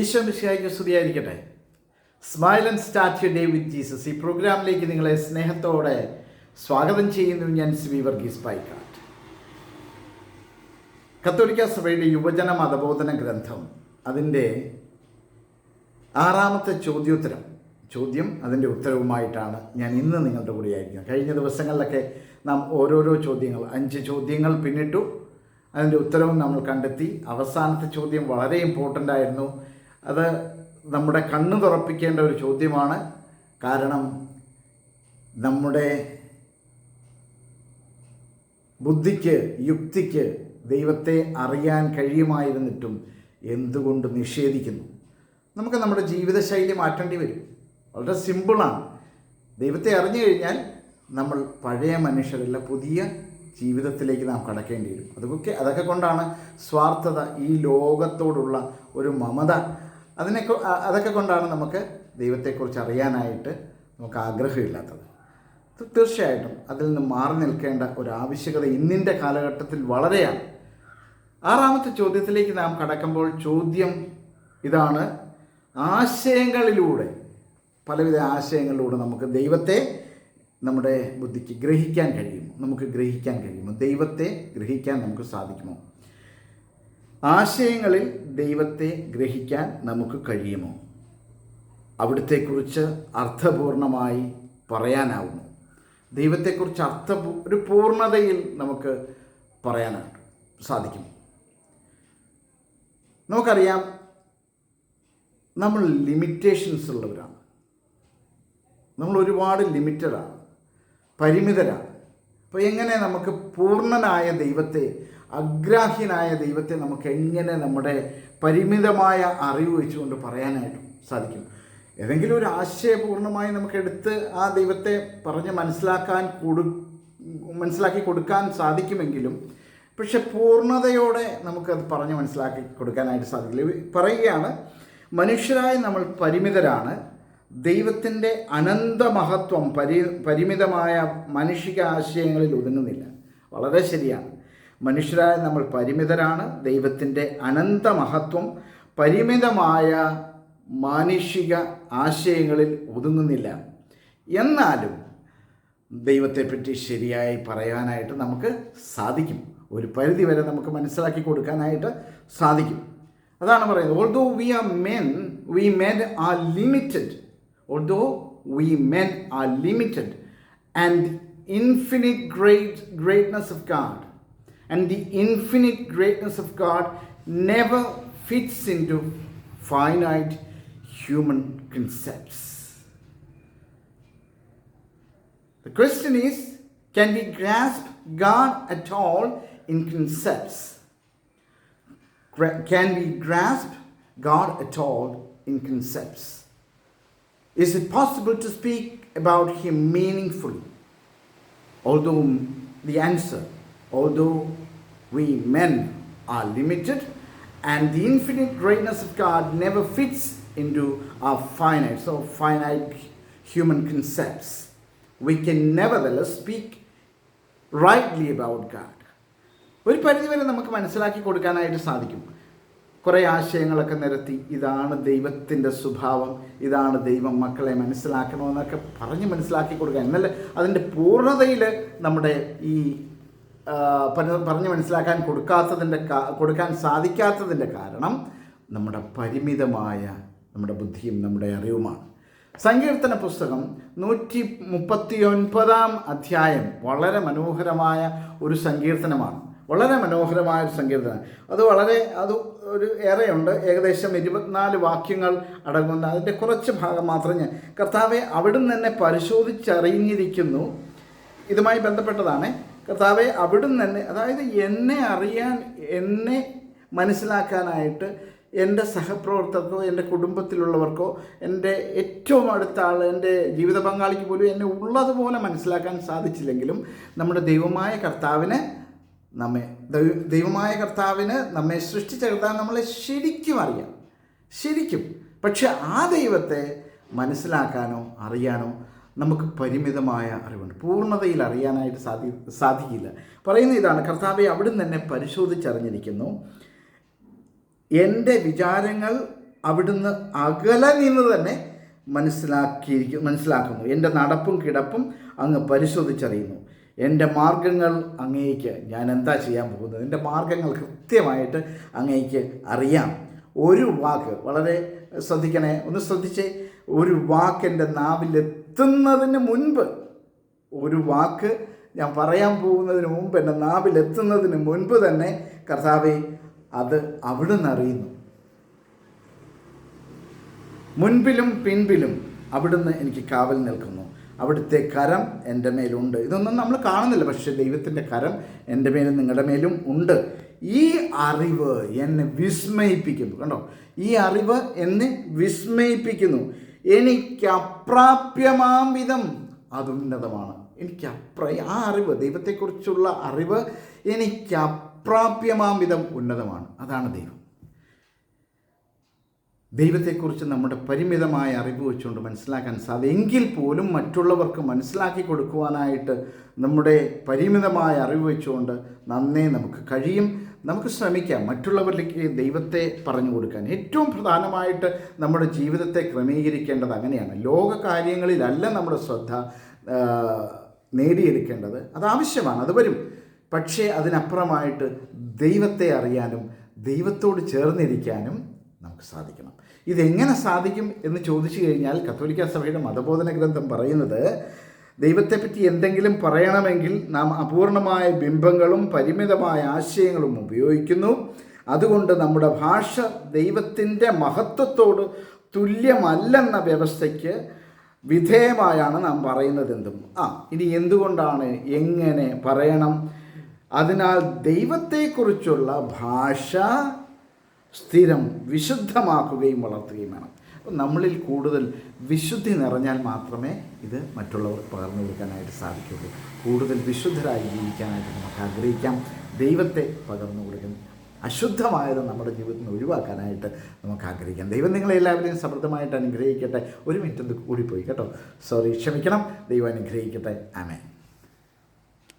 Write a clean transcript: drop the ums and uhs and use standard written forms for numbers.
ഈശോ മിശിഹായ്ക്ക് സ്തുതിയായിരിക്കട്ടെ. Smile and start your day with Jesus. ഈ പ്രോഗ്രാമിലേക്ക് നിങ്ങളെ സ്നേഹത്തോടെ സ്വാഗതം ചെയ്യുന്നു. ഞാൻ ശ്രീ വർഗീസ് പായിക്കാട്ട്. കത്തോലിക്ക സഭയുടെ യുവജന മതബോധന ഗ്രന്ഥം അതിൻ്റെ 6ാമത്തെ ചോദ്യം അതിൻ്റെ ഉത്തരവുമായിട്ടാണ് ഞാൻ ഇന്ന് നിങ്ങളുടെ കൂടെ ആയിരിക്കുന്നത്. കഴിഞ്ഞ ദിവസങ്ങളിലൊക്കെ നാം ഓരോരോ ചോദ്യങ്ങൾ 5 ചോദ്യങ്ങൾ പിന്നിട്ടു. അതിൻ്റെ ഉത്തരവും നമ്മൾ കണ്ടെത്തി. അവസാനത്തെ ചോദ്യം വളരെ ഇമ്പോർട്ടൻ്റ് ആയിരുന്നു. അത് നമ്മുടെ കണ്ണ് തുറപ്പിക്കേണ്ട ഒരു ചോദ്യമാണ്. കാരണം നമ്മുടെ ബുദ്ധിക്ക്, യുക്തിക്ക് ദൈവത്തെ അറിയാൻ കഴിയുമായിരുന്നിട്ടും എന്തുകൊണ്ട് നിഷേധിക്കുന്നു? നമുക്ക് നമ്മുടെ ജീവിതശൈലി മാറ്റേണ്ടി വരും. വളരെ സിമ്പിളാണ്. ദൈവത്തെ അറിഞ്ഞു കഴിഞ്ഞാൽ നമ്മൾ പഴയ മനുഷ്യരല്ല, പുതിയ ജീവിതത്തിലേക്ക് നാം കടക്കേണ്ടി വരും. അതൊക്കെ കൊണ്ടാണ് സ്വാർത്ഥത, ഈ ലോകത്തോടുള്ള ഒരു മമത, അതൊക്കെ കൊണ്ടാണ് നമുക്ക് ദൈവത്തെക്കുറിച്ച് അറിയാനായിട്ട് നമുക്ക് ആഗ്രഹമില്ലാത്തത്. തീർച്ചയായിട്ടും അതിൽ നിന്ന് മാറി നിൽക്കേണ്ട ഒരു ആവശ്യകത ഇന്നിൻ്റെ കാലഘട്ടത്തിൽ വളരെയാണ്. 6ാമത്തെ ചോദ്യത്തിലേക്ക് നാം കടക്കുമ്പോൾ ചോദ്യം ഇതാണ്: പലവിധ ആശയങ്ങളിലൂടെ നമുക്ക് ദൈവത്തെ നമ്മുടെ ബുദ്ധിക്ക് ഗ്രഹിക്കാൻ കഴിയുമോ? ദൈവത്തെ ഗ്രഹിക്കാൻ നമുക്ക് സാധിക്കുമോ? ആശയങ്ങളിൽ ദൈവത്തെ ഗ്രഹിക്കാൻ നമുക്ക് കഴിയുമോ? അവിടുത്തെക്കുറിച്ച് അർത്ഥപൂർണമായി പറയാനാവുമോ? ദൈവത്തെക്കുറിച്ച് ഒരു പൂർണ്ണതയിൽ നമുക്ക് പറയാനായിട്ട് സാധിക്കും. നമുക്കറിയാം, നമ്മൾ ലിമിറ്റേഷൻസ് ഉള്ളവരാണ്. നമ്മൾ ഒരുപാട് ലിമിറ്റഡാണ്, പരിമിതരാണ്. അപ്പോൾ എങ്ങനെ നമുക്ക് പൂർണ്ണനായ ദൈവത്തെ, അഗ്രാഹ്യനായ ദൈവത്തെ നമുക്ക് എങ്ങനെ നമ്മുടെ പരിമിതമായ അറിവ് വെച്ചുകൊണ്ട് പറയാനായിട്ടും സാധിക്കും? ഏതെങ്കിലും ഒരു ആശയപൂർണ്ണമായി നമുക്കെടുത്ത് ആ ദൈവത്തെ പറഞ്ഞ് മനസ്സിലാക്കി കൊടുക്കാൻ സാധിക്കുമെങ്കിലും പക്ഷെ പൂർണ്ണതയോടെ നമുക്കത് പറഞ്ഞ് മനസ്സിലാക്കി കൊടുക്കാനായിട്ട് സാധിക്കില്ല. പറയുകയാണ്, മനുഷ്യരായ നമ്മൾ പരിമിതരാണ്. ദൈവത്തിൻ്റെ അനന്തമഹത്വം പരിമിതമായ മാനുഷിക ആശയങ്ങളിൽ ഒതുങ്ങുന്നില്ല. വളരെ ശരിയാണ്. മനുഷ്യരായ നമ്മൾ പരിമിതരാണ്. ദൈവത്തിൻ്റെ അനന്തമഹത്വം പരിമിതമായ മാനുഷിക ആശയങ്ങളിൽ ഒതുങ്ങുന്നില്ല. എന്നാലും ദൈവത്തെപ്പറ്റി ശരിയായി പറയാനായിട്ട് നമുക്ക് സാധിക്കും. ഒരു പരിധിവരെ നമുക്ക് മനസ്സിലാക്കി കൊടുക്കാനായിട്ട് സാധിക്കും. അതാണ് പറയുന്നത്, although we men are limited and infinite greatness of God, and the infinite greatness of God never fits into finite human concepts. The question is, can we grasp God at all in concepts? Can we grasp God at all in concepts? Is it possible to speak about Him meaningfully? Although we men are limited and the infinite greatness of God never fits into our finite human concepts, we can nevertheless speak rightly about God. ഒരു പരിധിവരെ നമുക്ക് മനസ്സിലാക്കി കൊടുക്കാനായിട്ട് സാധിക്കും. കുറേ ആശയങ്ങളൊക്കെ നിരത്തി, ഇതാണ് ദൈവത്തിൻ്റെ സ്വഭാവം, ഇതാണ് ദൈവം, മക്കളെ മനസ്സിലാക്കണമെന്നൊക്കെ പറഞ്ഞ് മനസ്സിലാക്കി കൊടുക്കാൻ. എന്നല്ല അതിൻ്റെ പൂർണ്ണതയിൽ നമ്മുടെ ഈ പറഞ്ഞ് മനസ്സിലാക്കാൻ കൊടുക്കാൻ സാധിക്കാത്തതിൻ്റെ കാരണം നമ്മുടെ പരിമിതമായ നമ്മുടെ ബുദ്ധിയും നമ്മുടെ അറിവുമാണ്. സങ്കീർത്തന പുസ്തകം 139 അധ്യായം വളരെ മനോഹരമായ ഒരു സങ്കീർത്തനമാണ്. അത് ഒരു ഏറെയുണ്ട്. ഏകദേശം 24 വാക്യങ്ങൾ അടങ്ങുന്ന അതിൻ്റെ കുറച്ച് ഭാഗം മാത്രം ഞാൻ കർത്താവെ അവിടുന്ന് എന്നെ പരിശോധിച്ചറിഞ്ഞിരിക്കുന്നു. ഇതുമായി ബന്ധപ്പെട്ടതാണ്. കർത്താവെ അവിടുന്ന് തന്നെ, അതായത് എന്നെ അറിയാൻ, എന്നെ മനസ്സിലാക്കാനായിട്ട് എൻ്റെ സഹപ്രവർത്തകർക്കോ എൻ്റെ കുടുംബത്തിലുള്ളവർക്കോ എൻ്റെ ഏറ്റവും അടുത്ത ആൾ, എൻ്റെ ജീവിത പങ്കാളിക്ക് പോലും എന്നെ ഉള്ളതുപോലെ മനസ്സിലാക്കാൻ സാധിച്ചില്ലെങ്കിലും നമ്മുടെ ദൈവമായ കർത്താവിന് നമ്മെ സൃഷ്ടിച്ച കർത്താവ് നമ്മളെ ശരിക്കും അറിയാം. പക്ഷെ ആ ദൈവത്തെ മനസ്സിലാക്കാനോ അറിയാനോ നമുക്ക് പരിമിതമായ അറിവുണ്ട്. പൂർണ്ണതയിൽ അറിയാനായിട്ട് സാധിക്കില്ല. പറയുന്ന ഇതാണ്, കർത്താവെ അവിടുന്ന് എന്നെ പരിശോധിച്ചറിഞ്ഞിരിക്കുന്നു. എൻ്റെ വിചാരങ്ങൾ അവിടുന്ന് അകലെ നിന്ന് തന്നെ മനസ്സിലാക്കുന്നു. എൻ്റെ നടപ്പും കിടപ്പും അങ്ങ് പരിശോധിച്ചറിയുന്നു. എൻ്റെ മാർഗങ്ങൾ അങ്ങേക്ക് ഞാൻ എന്താ ചെയ്യാൻ പോകുന്നത്, എൻ്റെ മാർഗങ്ങൾ കൃത്യമായിട്ട് അങ്ങേക്ക് അറിയാം. ഒരു വാക്ക്, വളരെ ശ്രദ്ധിക്കണേ, ഒന്ന് ശ്രദ്ധിച്ചേ, ഒരു വാക്ക് എൻ്റെ നാവിലെത്തുന്നതിന് മുൻപ്, ഒരു വാക്ക് ഞാൻ പറയാൻ പോകുന്നതിന് മുമ്പ്, എൻ്റെ നാവിലെത്തുന്നതിന് മുൻപ് തന്നെ കർത്താവേ അത് അവിടുന്ന് അറിയുന്നു. മുൻപിലും പിൻപിലും അവിടുന്ന് എനിക്ക് കാവൽ നിൽക്കുന്നു. അവിടുത്തെ കരം എൻ്റെ മേലുണ്ട്. ഇതൊന്നും നമ്മൾ കാണുന്നില്ല, പക്ഷേ ദൈവത്തിൻ്റെ കരം എൻ്റെ മേലും നിങ്ങളുടെ മേലും ഉണ്ട്. ഈ അറിവ് എന്നെ വിസ്മയിപ്പിക്കുന്നു. കണ്ടോ, ഈ അറിവ് എന്നെ വിസ്മയിപ്പിക്കുന്നു. എനിക്ക് അപ്രാപ്യമാം വിധം അതുന്നതമാണ്. ആ അറിവ്, ദൈവത്തെക്കുറിച്ചുള്ള അറിവ് എനിക്ക് അപ്രാപ്യമാം വിധം ഉന്നതമാണ്. അതാണ് ദൈവം. ദൈവത്തെക്കുറിച്ച് നമ്മുടെ പരിമിതമായ അറിവ് വെച്ചുകൊണ്ട് മനസ്സിലാക്കാൻ എങ്കിൽ പോലും മറ്റുള്ളവർക്ക് മനസ്സിലാക്കി കൊടുക്കുവാനായിട്ട് നമ്മുടെ പരിമിതമായ അറിവ് വെച്ചുകൊണ്ട് നന്നേ നമുക്ക് കഴിയും. നമുക്ക് ശ്രമിക്കാം മറ്റുള്ളവരിലേക്ക് ദൈവത്തെ പറഞ്ഞു കൊടുക്കാൻ. ഏറ്റവും പ്രധാനമായിട്ട് നമ്മുടെ ജീവിതത്തെ ക്രമീകരിക്കേണ്ടത് അങ്ങനെയാണ്. ലോക കാര്യങ്ങളിലല്ല നമ്മുടെ ശ്രദ്ധ നേടിയെടുക്കേണ്ടത്. അതാവശ്യമാണ്, അത് വരും. പക്ഷേ അതിനപ്പുറമായിട്ട് ദൈവത്തെ അറിയാനും ദൈവത്തോട് ചേർന്നിരിക്കാനും നമുക്ക് സാധിക്കണം. ഇതെങ്ങനെ സാധിക്കും എന്ന് ചോദിച്ചു കഴിഞ്ഞാൽ കത്തോലിക്ക സഭയുടെ മതബോധന ഗ്രന്ഥം പറയുന്നത്, ദൈവത്തെപ്പറ്റി എന്തെങ്കിലും പറയണമെങ്കിൽ നാം അപൂർണമായ ബിംബങ്ങളും പരിമിതമായ ആശയങ്ങളും ഉപയോഗിക്കുന്നു. അതുകൊണ്ട് നമ്മുടെ ഭാഷ ദൈവത്തിൻ്റെ മഹത്വത്തോട് തുല്യമല്ലെന്ന വ്യവസ്ഥയ്ക്ക് വിധേയമായാണ് നാം പറയുന്നതെന്തും. ഇനി എന്തുകൊണ്ടാണ്, എങ്ങനെ പറയണം? അതിനാൽ ദൈവത്തെക്കുറിച്ചുള്ള ഭാഷ സ്ഥിരം വിശുദ്ധമാക്കുകയും വളർത്തുകയും വേണം. അപ്പം നമ്മളിൽ കൂടുതൽ വിശുദ്ധി നിറഞ്ഞാൽ മാത്രമേ ഇത് മറ്റുള്ളവർക്ക് പകർന്നു കൊടുക്കാനായിട്ട് സാധിക്കുകയുള്ളൂ. കൂടുതൽ വിശുദ്ധരായി ജീവിക്കാനായിട്ട് നമുക്ക് ആഗ്രഹിക്കാം. ദൈവത്തെ പകർന്നു കൊടുക്കാൻ, അശുദ്ധമായത് നമ്മുടെ ജീവിതത്തിൽ നിന്ന് ഒഴിവാക്കാനായിട്ട് നമുക്ക് ആഗ്രഹിക്കാം. ദൈവം നിങ്ങളെല്ലാവരെയും സമൃദ്ധമായിട്ട് അനുഗ്രഹിക്കട്ടെ. ഒരു മിനിറ്റ് കൂടിപ്പോയി കേട്ടോ, ക്ഷമിക്കണം. ദൈവം അനുഗ്രഹിക്കട്ടെ. ആമേൻ.